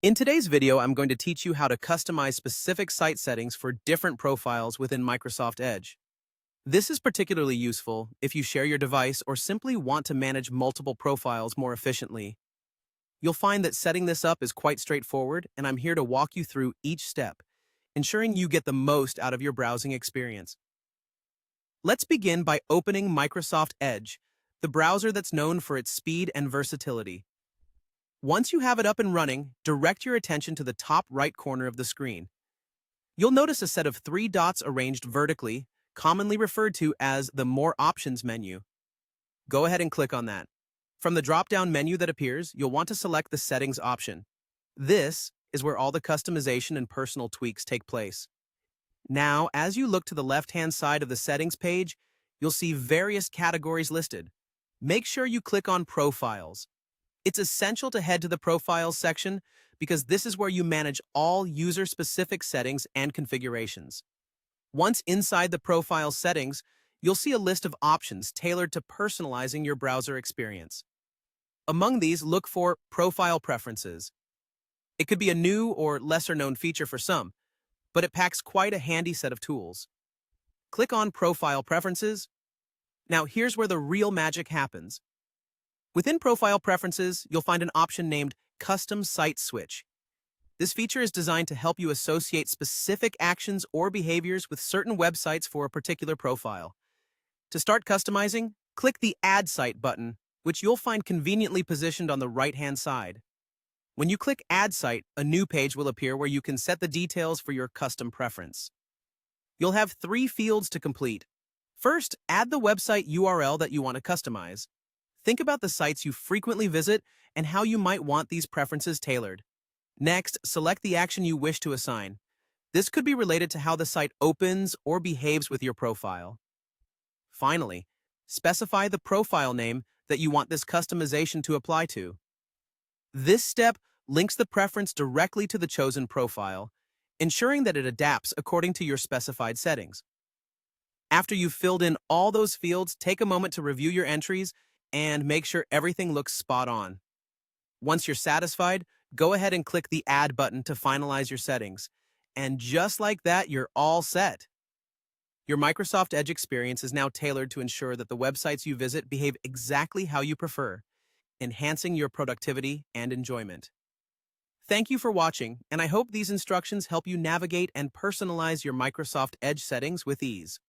In today's video, I'm going to teach you how to customize specific site settings for different profiles within Microsoft Edge. This is particularly useful if you share your device or simply want to manage multiple profiles more efficiently. You'll find that setting this up is quite straightforward, and I'm here to walk you through each step, ensuring you get the most out of your browsing experience. Let's begin by opening Microsoft Edge, the browser that's known for its speed and versatility. Once you have it up and running, direct your attention to the top right corner of the screen. You'll notice a set of three dots arranged vertically, commonly referred to as the More Options menu. Go ahead and click on that. From the drop-down menu that appears, you'll want to select the Settings option. This is where all the customization and personal tweaks take place. Now, as you look to the left-hand side of the Settings page, you'll see various categories listed. Make sure you click on Profiles. It's essential to head to the Profiles section because this is where you manage all user-specific settings and configurations. Once inside the Profiles settings, you'll see a list of options tailored to personalizing your browser experience. Among these, look for Profile Preferences. It could be a new or lesser-known feature for some, but it packs quite a handy set of tools. Click on Profile Preferences. Now, here's where the real magic happens. Within Profile Preferences, you'll find an option named Custom Site Switch. This feature is designed to help you associate specific actions or behaviors with certain websites for a particular profile. To start customizing, click the Add Site button, which you'll find conveniently positioned on the right-hand side. When you click Add Site, a new page will appear where you can set the details for your custom preference. You'll have three fields to complete. First, add the website URL that you want to customize. Think about the sites you frequently visit and how you might want these preferences tailored. Next, select the action you wish to assign. This could be related to how the site opens or behaves with your profile. Finally, specify the profile name that you want this customization to apply to. This step links the preference directly to the chosen profile, ensuring that it adapts according to your specified settings. After you've filled in all those fields, take a moment to review your entries and make sure everything looks spot on. Once you're satisfied, go ahead and click the Add button to finalize your settings. And just like that, you're all set. Your Microsoft Edge experience is now tailored to ensure that the websites you visit behave exactly how you prefer, enhancing your productivity and enjoyment. Thank you for watching, and I hope these instructions help you navigate and personalize your Microsoft Edge settings with ease.